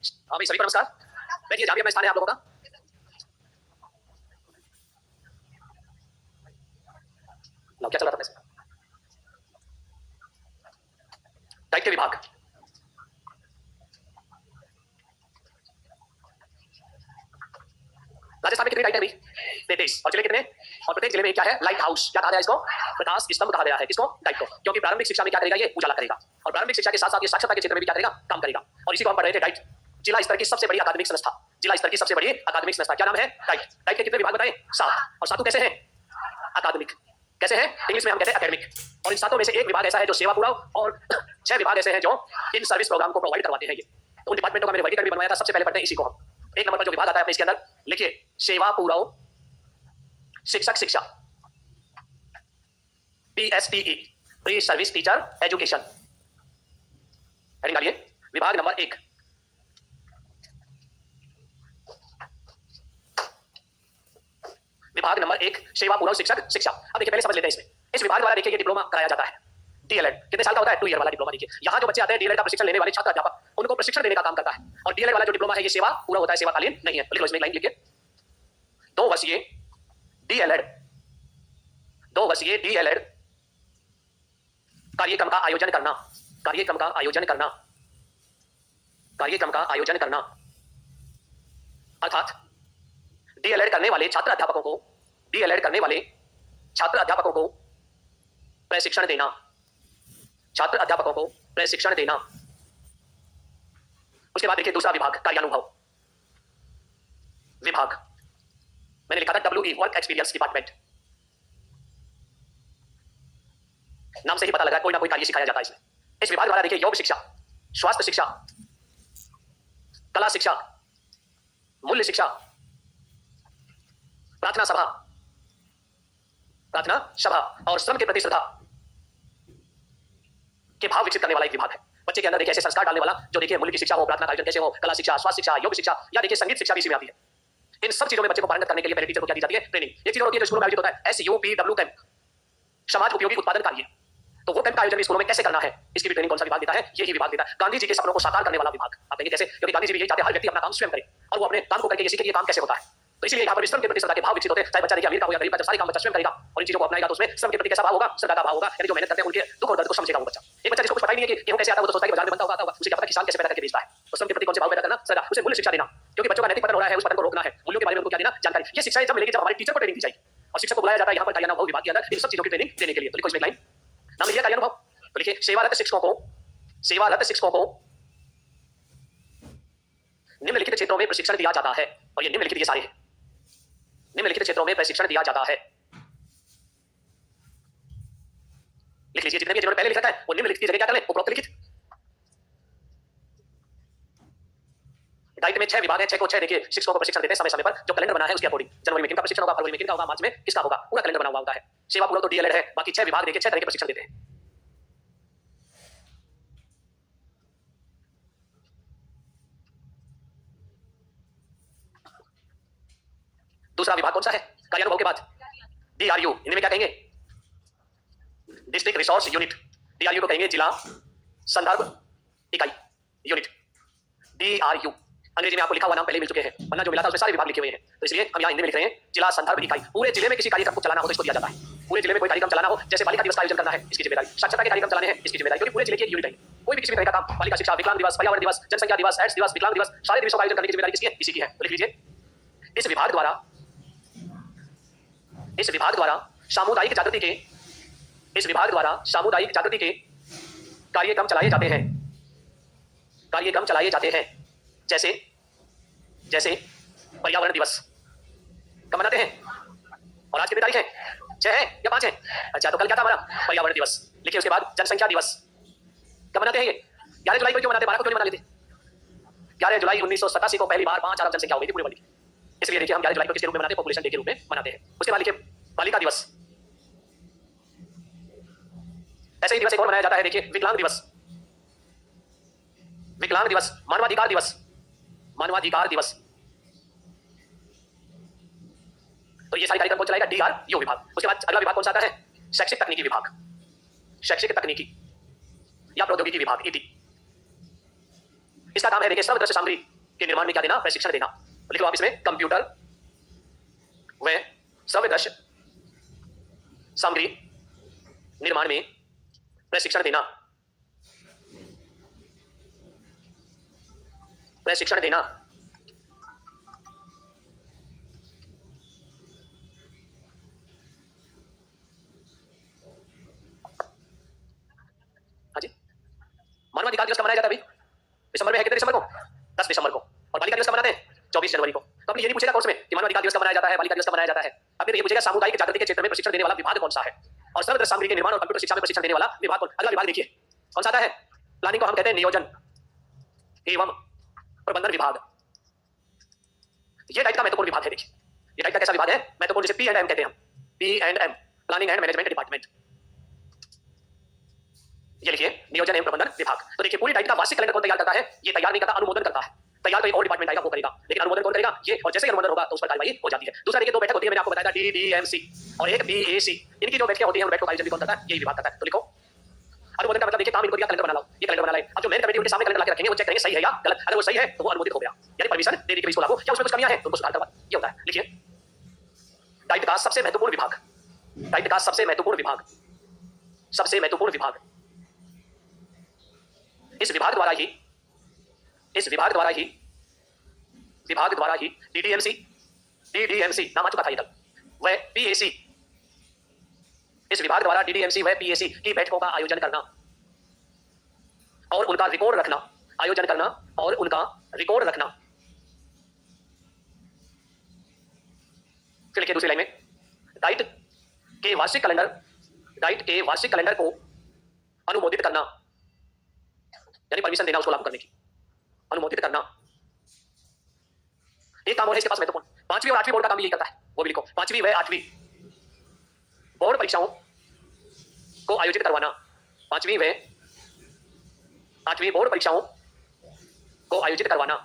हाँ भाई, सभी को नमस्कार। बैठिए, जहाँ भी अपना स्थान है आप लोगों का। लो, क्या चल रहा था वैसे? डाइट के विभाग। राजस्थान में कितनी डाइट है भाई? 33। और जिले कितने? और प्रत्येक जिले में क्या है? Light house. क्या कहा गया इसको? प्रकाश स्तंभ कहा गया है। किसको? डाइट को। क्योंकि प्रारंभिक शिक्षा में क्या करेगा? ये उजाला करेगा। और प्रारंभिक शिक्षा के साथ साथ ये साक्षरता के क्षेत्र में भी क्या करेगा? काम करेगा। और इसी को हम पढ़ रहे थे, डाइट। जिला स्तर की सबसे बड़ी अकादमिक संस्था। जिला स्तर की सबसे बड़ी अकादमिक संस्था क्या नाम है? डाइट। डाइट के कितने विभाग बताएं? 7। और सातों कैसे हैं? अकादमिक। कैसे हैं? इंग्लिश में हम कहते हैं एकेडमिक। और इन सातों में से एक विभाग ऐसा है जो सेवा पूरा, और 6 विभाग ऐसे हैं जो इन सर्विस प्रोग्राम को प्रोवाइड करवाते हैं। ये तो उन डिपार्टमेंटों का मैंने वर्गीकरण भी बनवाया था। सबसे पहले पढ़ते हैं इसी को हम। एक नंबर पर जो विभाग आता है अपने इसके अंदर लिखिए, सेवा पूरा शिक्षक शिक्षा, PSTE, pre service teacher education. Heading डालिए, विभाग नंबर 1। विभाग नंबर 1, सेवा पूर्व शिक्षक शिक्षा। अब देखिए, पहले समझ लेते हैं इसमें। इस विभाग द्वारा देखिए ये डिप्लोमा कराया जाता है, DLED। कितने साल का होता है? 2 ईयर वाला डिप्लोमा। देखिए यहाँ जो बच्चे आते हैं DLED का प्रशिक्षण लेने वाले छात्र अध्यापक, उनको प्रशिक्षण देने का काम करता है। और DLED वाला जो डिप्लोमा है ये सेवा पूरा होता है, सेवाकालीन नहीं है। लिख लो, इसमें एक लाइन लिखिए, 2 वर्षीय DLED, 2 वर्षीय DLED कार्यक्रम का आयोजन करना, कार्यक्रम का आयोजन करना, कार्यक्रम का आयोजन करना। अर्थात DLED करने वाले छात्र अध्यापकों को, DLED करने वाले छात्र अध्यापकों को प्रशिक्षण देना, छात्र अध्यापकों को प्रशिक्षण देना। उसके बाद देखिए दूसरा विभाग, कार्यानुभव विभाग। मैंने लिखा था WE, वर्क एक्सपीरियंस डिपार्टमेंट। नाम से ही पता लगा कोई ना कोई कार्य सिखाया जाता है इसमें। इस विभाग द्वारा देखिए योग शिक्षा, स्वास्थ्य शिक्षा, कला शिक्षा, मूल्य शिक्षा, प्रार्थना सभा, प्रार्थना सभा और श्रम के प्रति श्रद्धा के भाव विकसित करने वाला एक विभाग है। बच्चे के अंदर देखिए ऐसे संस्कार डालने वाला जो देखिए मूल्य की शिक्षा हो, प्रार्थना का आयोजन कैसे हो, कला शिक्षा, स्वास्थ्य शिक्षा, योग शिक्षा, या देखिए संगीत शिक्षा भी इसमें आती है। इन सब चीजों में बच्चे को पारंगत करने के लिए पहले टीचर को क्या दी जाती है? ट्रेनिंग। एक चीज होती है जो स्कूलों में आयोजित होता है, SUPW कैंप, समाज उपयोगी उत्पादन कार्य। तो वो कैंप का आयोजन भी स्कूलों में कैसे करना है, इसकी भी ट्रेनिंग कौन सा विभाग देता है? यही विभाग देता है। गांधी जी के सपनों को साकार करने वाला विभाग। आप कहेंगे कैसे? क्योंकि गांधी जी भी यही चाहते हैं हर व्यक्ति अपना काम स्वयं करे और वो अपने काम को करके ये सीखे कि ये काम कैसे होता है। तो इसलिए यहाँ पर श्रम के प्रति श्रद्धा के भाव विकसित होते हैं। चाहे बच्चा देखिए अमीर का हो या गरीब का, जब सारे काम बच्चा स्वयं करेगा और इन चीजों को अपनाएगा तो उसमें श्रम के प्रति कैसा भाव होगा? श्रद्धा का भाव होगा। यानी जो मेहनत करते हैं उनके दुख और दर्द को समझेगा वो बच्चा। एक बच्चा जिसको कुछ पता ही नहीं है कि गेहूं कैसे आता है, वो तो सोचता है कि बाजार में बनता होगा, उसे क्या पता किसान कैसे पैदा करके बेचता है। तो श्रम के प्रति कौन से भाव पैदा करना? श्रद्धा। उसे मूल्य शिक्षा देना, क्योंकि बच्चों का नैतिक पतन हो रहा है, उस पतन को रोकना है। मूल्यों के बारे में उनको क्या देना? जानकारी। ये शिक्षा जब मिलेगी जब हमारे टीचर को ट्रेनिंग दी जाएगी। और शिक्षक को बुलाया जाता है यहाँ पर कार्यानुभव विभाग के अंदर इन सब चीजों की ट्रेनिंग देने के लिए। तो लिखो इसमें एक लाइन, नाम लिखिए कार्यानुभव। तो लिखिए, सेवारत शिक्षकों को, सेवारत शिक्षकों को निम्नलिखित क्षेत्रों में प्रशिक्षण दिया जाता है। और ये निम्नलिखित ये सारे हैं, निम्नलिखित क्षेत्रों में प्रशिक्षण दिया जाता है। लिख लीजिए, जितने भी जिन्होंने पहले लिखा है वो निम्नलिखित की जगह क्या कर लें? उपरोक्त लिखित। डाइट में 6 विभाग है, 6 को 6 देखिए शिक्षकों को प्रशिक्षण देते हैं समय समय पर। जो कैलेंडर बना है उसके अकॉर्डिंग जनवरी में किनका प्रशिक्षण होगा, फरवरी में किनका होगा, मार्च में किसका होगा, पूरा कैलेंडर बना हुआ होता है। सेवा पूरा तो DLED है, बाकी 6 विभाग देखिए 6 तरह के प्रशिक्षण देते हैं। दूसरा विभाग कौन सा है कार्यानुभव के बाद? DRU। इनमें क्या कहेंगे? District resource unit. DRU को कहेंगे जिला संदर्भ इकाई यूनिट, DRU। अंग्रेजी में आपको लिखा हुआ नाम पहले मिल चुके हैं, वरना जो मिला था उसमें सारे विभाग लिखे हुए हैं। तो इसलिए हम यहाँ हिंदी में लिख रहे हैं जिला संदर्भ इकाई। पूरे जिले में किसी कार्यक्रम को चलाना हो तो इसको दिया जाता है। पूरे जिले में कोई कार्यक्रम चलाना हो, जैसे बालिका दिवस का आयोजन करना है, इसकी जिम्मेदारी। साक्षरता के कार्यक्रम चलाने हैं, इसकी जिम्मेदारी, क्योंकि पूरे जिले की यूनिट है। कोई भी किसी भी तरह का काम, बालिका शिक्षा, विकलांग दिवस, पर्यावरण दिवस, जनसंख्या दिवस, एड्स दिवस, विकलांग दिवस, सारे दिवसों का आयोजन करने की जिम्मेदारी किसकी है? इसी की है। तो लिख लीजिए, इस विभाग द्वारा, इस विभाग द्वारा सामुदायिक जागृति के, इस विभाग द्वारा सामुदायिक जागृति के कार्यक्रम चलाए जाते हैं, कार्यक्रम चलाए जाते हैं। जैसे जैसे पर्यावरण दिवस कब मनाते हैं? और आज कितनी तारीख है? 6 है या 5 है? अच्छा, तो कल क्या था हमारा? पर्यावरण दिवस। लिखिए उसके बाद जनसंख्या दिवस कब मनाते हैं? ये 11 जुलाई को क्यों मनाते? 12 को क्यों नहीं मना लेते? 11 जुलाई 1987 को पहली बार 5 अरब जनसंख्या हो गई थी पूरे वर्ल्ड की। इसलिए देखिए हम 11 जुलाई को किस रूप में मनाते हैं? पॉपुलेशन डे के रूप में मनाते हैं। उसके बाद लिखिए बालिका दिवस। ऐसे ही दिवस एक और मनाया जाता है, देखिए विकलांग दिवस, विकलांग दिवस, मानवाधिकार दिवस, मानवाधिकार दिवस। तो ये सारी कार्यक्रम कौन चलाएगा? DRU विभाग। उसके बाद अगला विभाग कौन सा आता है? शैक्षिक तकनीकी विभाग, शैक्षिक तकनीकी या प्रौद्योगिकी विभाग, ET। इसका काम है देखिए सर्व दृश्य सामग्री के निर्माण में क्या देना? प्रशिक्षण देना। लिख लो आप इसमें, कंप्यूटर व स्वदर्श सामग्री निर्माण में प्रशिक्षण देना। प्रशिक्षण देना। हाँ जी, मानवाधिकार दिवस कब मनाया जाता है? अभी दिसंबर में है, कितने दिसंबर को? 10 दिसंबर को। और बालिका दिवस कब मनाते हैं? 24 जनवरी को। तो अपने ये नहीं पूछेगा कोर्स में कि मानवाधिकार दिवस कब मनाया जाता है, बालिका दिवस कब मनाया जाता है। अपने ये पूछेगा सामुदायिक जागृति के क्षेत्र में प्रशिक्षण देने वाला विभाग कौन सा है, और सर्वत्र सामग्री के निर्माण और कंप्यूटर शिक्षा में प्रशिक्षण देने वाला विभाग कौन? अगला विभाग देखिए कौन सा आता है? प्लानिंग को हम कहते हैं नियोजन एवं प्रबंधन विभाग। ये टाइप का महत्वपूर्ण विभाग है। देखिए ये टाइप का कैसा विभाग है? महत्वपूर्ण, जिसे P&M कहते हैं हम, P&M, planning and management department. ये लिखिए, नियोजन एवं प्रबंधन विभाग। तो देखिए पूरी टाइप का वार्षिक कैलेंडर कौन तैयार करता है? ये तैयार नहीं करता, अनुमोदन करता है। तैयार तो एक और डिपार्टमेंट आएगा, वो करेगा, लेकिन अनुमोदन कौन करेगा? ये। और जैसे ही अनुमोदन होगा तो उस पर कार्यवाही हो जाती है। दूसरा देखिए, 2 बैठक होती है, मैंने आपको बताया था, DDMC और एक BAC। इनकी जो बैठकें होती हैं उन बैठकों का आयोजन भी कौन करता है? यही विभाग करता है। तो लिखो, अनुमोदन का मतलब देखिए काम इनको दिया, कैलेंडर बना लो, ये कैलेंडर बना लाए। अब जो मेन कमेटी उनके सामने कैलेंडर ला के रखेंगे, वो चेक करेंगे सही है या गलत। अगर वो सही है तो वो अनुमोदित हो गया, यानी परमिशन दे दी कि इसको लागू, क्या उसमें कुछ कमियां हैं तो उनको सुधार करवा। ये होता है। लिखिए, दायित्व का सबसे महत्वपूर्ण विभाग, दायित्व का सबसे महत्वपूर्ण विभाग, सबसे महत्वपूर्ण विभाग। इस विभाग द्वारा ही, इस विभाग द्वारा ही, विभाग द्वारा ही DDMC नाम आ चुका था ये तक, वह PAC, इस विभाग द्वारा DDMC व PAC की बैठकों का आयोजन करना और उनका रिकॉर्ड रखना, आयोजन करना और उनका रिकॉर्ड रखना। फिर लिखिए दूसरी लाइन में, दायित्व के वार्षिक कैलेंडर, दायित्व के वार्षिक कैलेंडर को अनुमोदित करना, यानी परमिशन देना उसको लागू करने की, अनुमोदित करना। एक काम और है इसके पास महत्वपूर्ण, 5वीं और 8वीं बोर्ड का काम भी यही करता है, वो भी लिखो, 5वीं व 8वीं बोर्ड परीक्षाओं को आयोजित करवाना, 5वीं व 8वीं बोर्ड परीक्षाओं को आयोजित करवाना।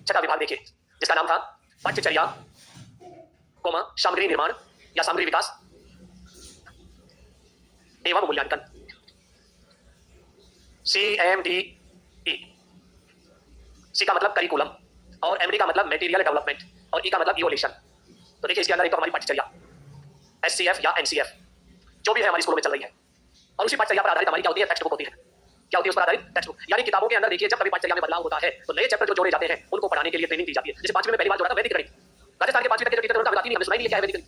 छठा विभाग देखिए, जिसका नाम था पाठ्यचर्या, सामग्री निर्माण या सामग्री विकास एवं मूल्यांकन, CMDE। C का मतलब करिकुलम और MD का मतलब मटेरियल डेवलपमेंट और E का मतलब इवोल्यूशन। तो देखिए इसके अंदर एक तो हमारी पाठ्यचर्या SCF या NCF जो भी है हमारी स्कूलों में चल रही है, और उसी पाठ्यचर्या पर आधारित हमारी क्या होती है? टेक्स्ट बुक होती है। क्या होती है उस पर आधारित? Text book. यानी किताबों के अंदर देखिए जब कभी पाठ्यचर्या में बदलाव होता है तो नए चैप्टर जो जोड़े जाते हैं उनको पढ़ाने के लिए ट्रेनिंग दी जाती है। जैसे 5वीं में पहली बार जोड़ा था वैदिक गणित, राजस्थान के 5वीं तक के जो टीचर उनका बताती नहीं, हमें सुनाई नहीं क्या है वैदिक गणित,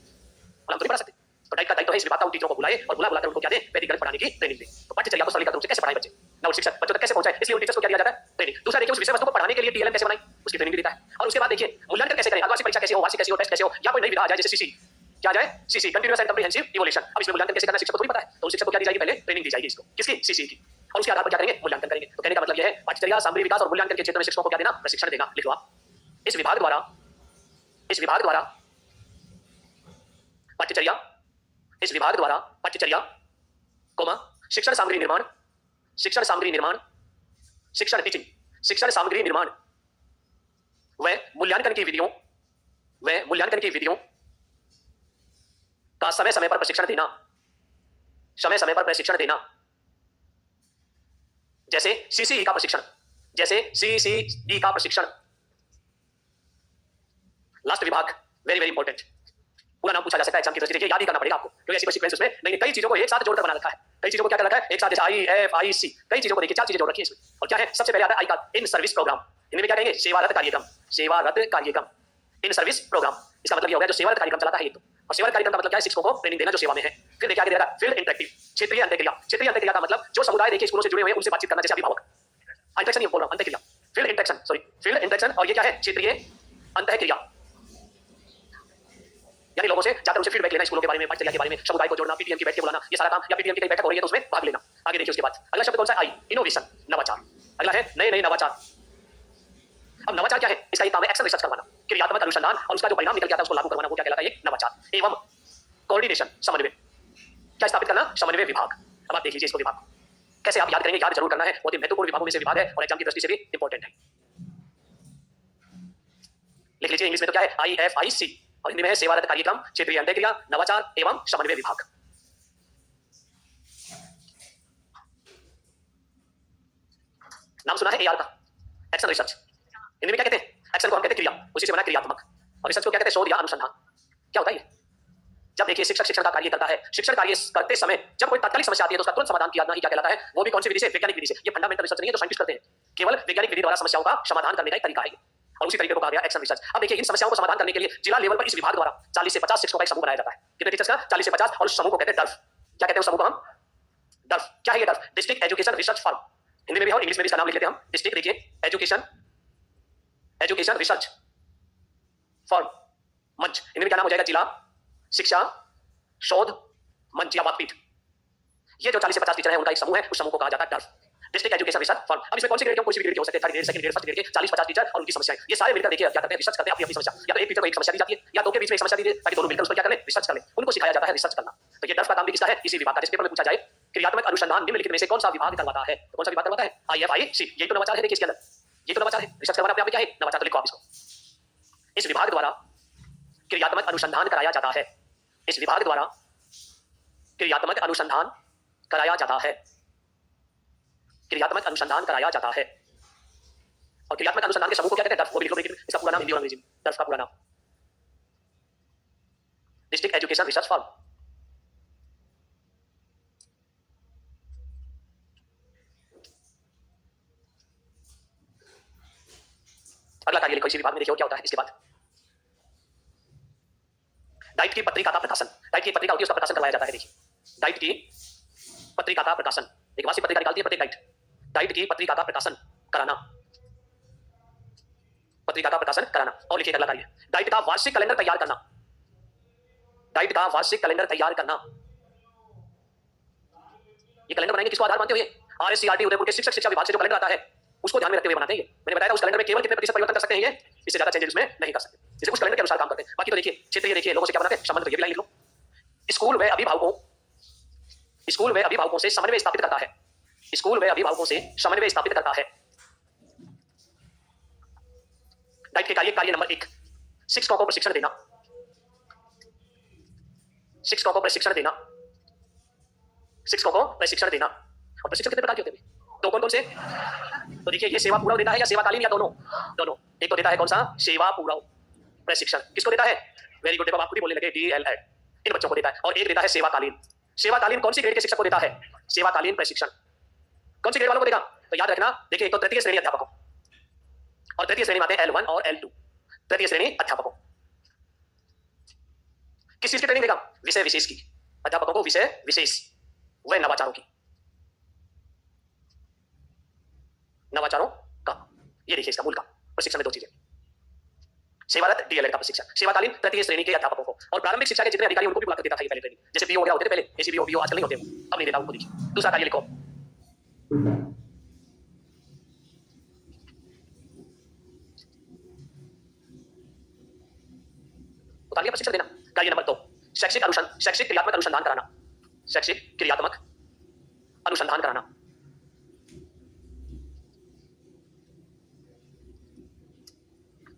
और हम तो नहीं पढ़ा सकते। तो टाइप का दायित्व है इस विभाग का, उन टीचरों को बुलाए और बुला कर उनको क्या दे? वैदिक गणित पढ़ाने की ट्रेनिंग दे। तो पाठ्यचर्या को सरलीकृत रूप से कैसे पढ़ाए बच्चे, नव शिक्षक बच्चों तक कैसे पहुंचाए, इसलिए उन टीचर्स को क्या दिया जाता है? ट्रेनिंग। दूसरा देखिए, उस विषय वस्तु को पढ़ाने के लिए TLM कैसे बनाई, उसकी ट्रेनिंग भी देता है। और उसके बाद देखिए मूल्यांकन कैसे करें, अर्धवार्षिक परीक्षा कैसे हो, वार्षिक कैसे हो, टेस्ट कैसे हो, या कोई नई विधा आ जाए जैसे CC, क्या जाए? CC, continuous and comprehensive evolution. अब इसमें मूल्यांकन कैसे करना शिक्षक को थोड़ी पता है, तो उस शिक्षक को क्या दी जाएगी? पहले ट्रेनिंग दी जाएगी इसको, किसकी? CC की, और उसके आधार पर क्या करेंगे? मूल्यांकन करेंगे। तो कहने का मतलब यह है पाठ्यचर्या, सामग्री विकास और मूल्यांकन के क्षेत्र में शिक्षकों को क्या देना? प्रशिक्षण देना। लिख लो आप, इस विभाग द्वारा, इस विभाग द्वारा पाठ्यचर्या, इस विभाग द्वारा पाठ्यचर्या, शिक्षण सामग्री निर्माण, शिक्षण सामग्री निर्माण, शिक्षण टीचिंग, शिक्षण सामग्री निर्माण व मूल्यांकन की विधियों, व मूल्यांकन की विधियों का समय समय पर प्रशिक्षण देना, समय समय पर प्रशिक्षण देना। जैसे CCE का प्रशिक्षण, जैसे CCE का प्रशिक्षण। लास्ट विभाग वेरी वेरी इंपॉर्टेंट, पूरा नाम पूछा जा सकता है एग्जाम की दृष्टि से, याद ही करना पड़ेगा आपको, क्योंकि ऐसी सीक्वेंस उसमें नहीं, कई चीजों को एक साथ जोड़कर बना रखा है, कई चीजों को क्या कर रखा है? एक साथ, जैसे IFIC, कई चीजों को देखिए 4 चीजें जोड़ रखी है इसमें। और क्या है? सबसे पहले आता है I का इन सर्विस प्रोग्राम, हिंदी में क्या कहेंगे? सेवारत कार्यक्रम, सेवारत कार्यक्रम, इन सर्विस प्रोग्राम। इसका मतलब ये हो गया जो सेवारत कार्यक्रम चलाता है ये तो, और सेवारत कार्यक्रम का मतलब क्या है? शिक्षकों को ट्रेनिंग देना जो सेवा में है। फिर देखिए आगे दे रहा है फील्ड इंटरेक्टिव, क्षेत्रीय अंतःक्रिया, क्षेत्रीय अंतःक्रिया का मतलब जो समुदाय देखिए स्कूलों से जुड़े हुए हैं उनसे बातचीत करना, जैसे अभिभावक, इंटरेक्शन नहीं बोल रहा हूं, अंतःक्रिया, field interaction, sorry field interaction. और ये क्या है? क्षेत्रीय अंतःक्रिया, यानी लोगों से जाकर उनसे फीडबैक लेना स्कूलों के बारे में, पाठ्यचर्या के बारे में, समुदाय को जोड़ना, PTM की बैठकें बुलाना, ये सारा काम, या PTM की कई बैठक हो रही है तो उसमें भाग लेना। आगे देखिए उसके बाद अगला शब्द कौन सा है? I, इनोवेशन, नवाचार। अगला है नए नए नवाचार। अब नवाचार क्या है? इसका एक काम है एक्शन रिसर्च करवाना, क्रियात्मक अनुसंधान, और उसका जो परिणाम निकल के आता है उसको लागू करवाना, वो क्या कहलाता है? ये नवाचार। एवं कोऑर्डिनेशन, समन्वय, क्या स्थापित करना? समन्वय विभाग। अब आप देख लीजिए इसको, विभाग कैसे आप याद करेंगे, याद जरूर करना है, बहुत ही महत्वपूर्ण विभागों में से विभाग है और एग्जाम की दृष्टि से भी इंपॉर्टेंट है। लिख लीजिए, इंग्लिश में तो क्या है? IFIC, और हिंदी में है सेवारत कार्यक्रम, क्षेत्रीय अंतःक्रिया, नवाचार एवं समन्वय विभाग। नाम सुना है एआर का? Action research. हिंदी में क्या कहते हैं? एक्शन को हम कहते हैं क्रिया, उसी से बना क्रियात्मक। और रिसर्च को क्या कहते हैं? शोध या अनुसंधान। क्या होता है ये? जब देखिए शिक्षक शिक्षण का कार्य करता है, शिक्षण कार्य करते समय जब कोई तात्कालिक समस्या आती है तो उसका तुरंत समाधान किया जाना ही क्या कहलाता है? वो भी कौन सी विधि से? वैज्ञानिक विधि से। ये फंडामेंटल रिसर्च नहीं है जो साइंटिस्ट करते हैं, केवल वैज्ञानिक विधि द्वारा समस्याओं का समाधान करने का एक तरीका है और उसी तरीके को कहा गया एक्शन रिसर्च। अब देखिए इन समस्याओं को समाधान करने के लिए जिला लेवल पर इस विभाग द्वारा 40 से 50 शिक्षकों का एक समूह बनाया जाता है। कितने टीचर्स का? 40 से 50। और उस समूह को कहते हैं डर्फ। क्या कहते हैं उस समूह को हम? डर्फ। क्या है ये dwarf? District education research firm. Hindi में भी और इंग्लिश में भी इसका नाम लिख लेते हैं हम। डिस्ट्रिक्ट देखिए एजुकेशन रिसर्च फर्म मंच। हिंदी में क्या नाम हो जाएगा? जिला शिक्षा शोध मंच या वाकपीठ। ये जो 40 से 50 टीचर है उनका एक समूह है, उस समूह को कहा जाता है dwarf, district education research firm. अब इसमें कौन सी ग्रेड के? कोई भी ग्रेड के हो सकते हैं, third grade, second grade, first grade के 40-50 टीचर और उनकी समस्याएं। ये सारे मिलकर देखिए क्या करते हैं? रिसर्च करते हैं अपनी समस्या। या तो एक टीचर को एक समस्या दी जाती है या दो के बीच में एक समस्या दी जाती है ताकि दोनों मिलकर उस पर क्या करें? रिसर्च करें। उनको सिखाया जाता है रिसर्च करना। तो ये डर्फ का काम भी किसका है? इसी विभाग का। जिस पेपर में पूछा जाए क्रियात्मक अनुसंधान निम्नलिखित में से कौन सा विभाग करवाता है, तो कौन सा विभाग करवाता है? IFIC। यही तो नवाचार है देखिए इसके अंदर, ये तो नवाचार है। रिसर्च करवाना अपने आप में क्या है? नवाचार। तो लिखो आप इसको। इस विभाग द्वारा क्रियात्मक अनुसंधान कराया जाता है। इस विभाग द्वारा क्रियात्मक अनुसंधान कराया जाता है। क्रियात्मक अनुसंधान कराया जाता है। और क्रियात्मक अनुसंधान के समूह को क्या कहते हैं? डर्फ। वो भी लिख लो देखिए, इसका पूरा नाम हिंदी और अंग्रेजी में। डर्फ का पूरा नाम डिस्ट्रिक्ट एजुकेशन रिसर्च फर्म। अगला कार्य लिखो इसी विभाग में, देखिए क्या होता है इसके बाद। डाइट की पत्रिका का प्रकाशन। डाइट की पत्रिका होती है, उसका प्रकाशन करवाया जाता है। देखिए डाइट की पत्रिका का प्रकाशन, एक मासिक पत्रिका निकालती है प्रत्येक डाइट। डाइट की पत्रिका का प्रकाशन कराना, पत्रिका का प्रकाशन कराना। और लिखिए अगला कार्य, डाइट का वार्षिक कैलेंडर तैयार करना। डाइट का वार्षिक कैलेंडर तैयार करना। ये कैलेंडर बनाएंगे किसको आधार मानते हुए? RSCRT उदयपुर के शिक्षक शिक्षा विभाग से जो कैलेंडर आता है उसको ध्यान में रखते हुए बनाते हैं। मैंने बताया उस कैलेंडर में केवल कितने प्रतिशत परिवर्तन कर सकते हैं, ये इससे ज्यादा चेंजेस में नहीं कर सकते। जैसे उस कैलेंडर के अनुसार काम करते हैं। बाकी तो देखिए क्षेत्र, ये देखिए लोगों से क्या बनाते हैं संबंध, तो ये भी लाइन लिख लो। स्कूल व अभिभावकों से समन्वय स्थापित करता है। स्कूल व अभिभावकों से समन्वय स्थापित करता है। डाइट के कार्य नंबर 1, शिक्षकों को प्रशिक्षण देना। शिक्षकों को प्रशिक्षण देना। शिक्षकों को प्रशिक्षण देना। और प्रशिक्षण कितने प्रकार के होते हैं? तो कौन कौन से? तो देखिए ये सेवा पूर्व देता है या सेवाकालीन, या दोनों? दोनों। एक तो देता है कौन सा? सेवा पूर्व प्रशिक्षण। किसको देता है? वेरी गुड, आप खुद ही बोलने लगे, DLED। इन बच्चों को देता है। और एक देता है सेवाकालीन। सेवाकालीन कौन सी ग्रेड के शिक्षक को देता है? सेवाकालीन प्रशिक्षण कौन सी ग्रेड वालों को देगा? तो याद रखना, देखिए एक तो तृतीय श्रेणी अध्यापकों, और तृतीय श्रेणी में आते हैं L1 और L2, तृतीय श्रेणी अध्यापकों। किस चीज की ट्रेनिंग देगा? विषय विशेष की। अध्यापकों को विषय विशेष व नवाचारों की, नवाचारों का। ये देखिए इसका मूल का प्रशिक्षण में दो चीजें, सेवारत DLED का प्रशिक्षण, सेवाकालीन तृतीय श्रेणी के अध्यापकों को। और प्रारंभिक शिक्षा के जितने अधिकारी उनको भी बुला कर देता था ये पहले ट्रेनिंग। जैसे PO हो गया होते थे पहले, ACBO BO आजकल नहीं होते, अब नहीं देता उनको। देखिए दूसरा कार्य लिखो, उतारिए प्रशिक्षण देना। कार्य नंबर 2, शैक्षिक क्रियात्मक अनुसंधान कराना। शैक्षिक क्रियात्मक अनुसंधान कराना।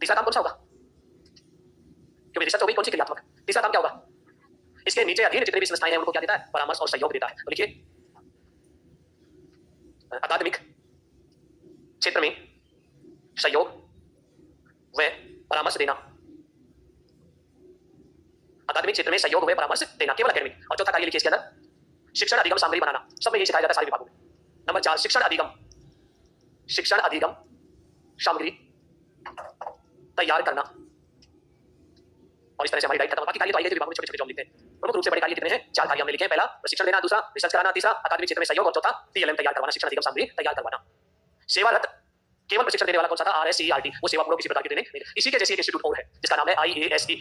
तीसरा काम कौन सा होगा? क्योंकि रिसर्च हो गई, कौन सी क्रियात्मक? तीसरा काम क्या होगा? इसके नीचे अधीन जितने भी संस्थाएं हैं उनको क्या देता है? परामर्श और सहयोग देता है। तो लिखिए अकादमिक क्षेत्र में सहयोग व परामर्श देना। अकादमिक क्षेत्र में सहयोग व परामर्श देना, केवल अकेडमिक। और चौथा कार्य लिखिए इसके अंदर, शिक्षण अधिगम सामग्री बनाना। सब में यही सिखाया जाता है सारे विभागों में। नंबर 4, शिक्षण अधिगम सामग्री तैयार करना। और इस तरह से हमारी डाइट खत्म। बाकी कार्य तो आएंगे विभाग में, छोटे-छोटे जॉब लिखते हैं। प्रमुख रूप से बड़े कार्य कितने हैं? 4 कार्य हमने लिखे हैं। पहला प्रशिक्षण देना, दूसरा रिसर्च कराना, तीसरा अकादमिक क्षेत्र में सहयोग, और चौथा TLM तैयार करवाना, शिक्षण अधिगम सामग्री तैयार करवाना। सेवारत केवल प्रशिक्षण देने वाला कौन सा था? RSCRT, वो सेवा पूर्व किसी प्रकार की ट्रेनिंग। इसी के जैसे एक इंस्टीट्यूट और है जिसका नाम है IASE,